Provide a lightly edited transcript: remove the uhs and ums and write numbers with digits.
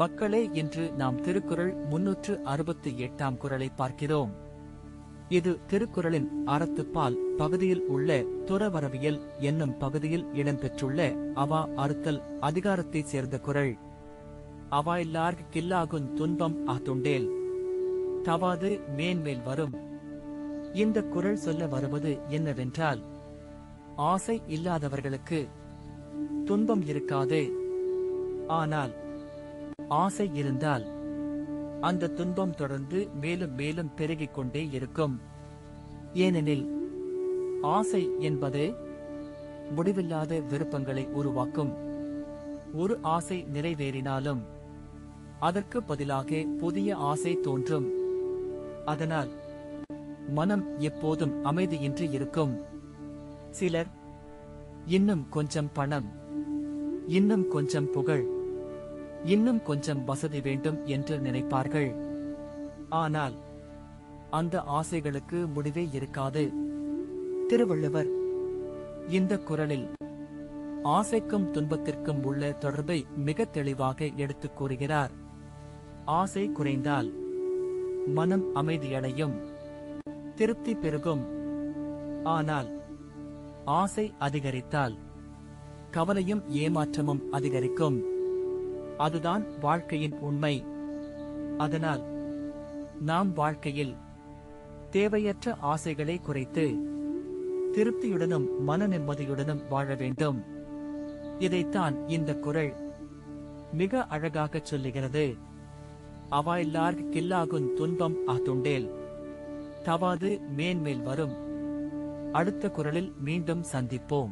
மக்களே, இன்று நாம் திருக்குறள் 368ஆம் குறளை பார்க்கிறோம். இது திருக்குறளின் அறத்துப்பால் பகுதியில் உள்ள துறவறவியல் என்னும் பகுதியில் இடம்பெற்றுள்ள அவா அறுத்தல் அதிகாரத்தைச் சேர்ந்த குறள். அவாயில்லார்க் கில்லாகுந் துன்பம் ஆத்துண்டேல் தவாது மேன்மேல் வரும். இந்த குறள் சொல்ல வருவது என்னவென்றால், ஆசை இல்லாதவர்களுக்கு துன்பம் இருக்காது. ஆனால் ஆசை இருந்தால் அந்த துன்பம் தொடர்ந்து மேலும் மேலும் பெருகிக் கொண்டே இருக்கும். ஏனெனில் ஆசை என்பது முடிவில்லாத விருப்பங்களை உருவாக்கும். ஒரு ஆசை நிறைவேறினாலும் அதற்கு பதிலாக புதிய ஆசை தோன்றும். அதனால் மனம் எப்போதும் அமைதியின்றி இருக்கும். சிலர் இன்னும் கொஞ்சம் பணம், இன்னும் கொஞ்சம் புகழ், இன்னும் கொஞ்சம் வசதி வேண்டும் என்று நினைப்பார்கள். ஆனால் அந்த ஆசைகளுக்கு முடிவே இருக்காது. திருவள்ளுவர் இந்த குறளில் ஆசைக்கும் துன்பத்திற்கும் உள்ள தொடர்பை மிக தெளிவாக எடுத்துக் கூறுகிறார். ஆசை குறைந்தால் மனம் அமைதியடையும், திருப்தி பெருகும். ஆனால் ஆசை அதிகரித்தால் கவலையும் ஏமாற்றமும் அதிகரிக்கும். அதுதான் வாழ்க்கையின் உண்மை. அதனால் நாம் வாழ்க்கையில் தேவையற்ற ஆசைகளை குறைத்து திருப்தியுடனும் மன நிம்மதியுடனும் வாழ வேண்டும். இதைத்தான் இந்த குறள் மிக அழகாகச் சொல்லுகிறது. அவாயில்லார்க் கில்லாகுந் துன்பம் ஆத்துண்டேல் தவாது மேன்மேல் வரும். அடுத்த குறளில் மீண்டும் சந்திப்போம்.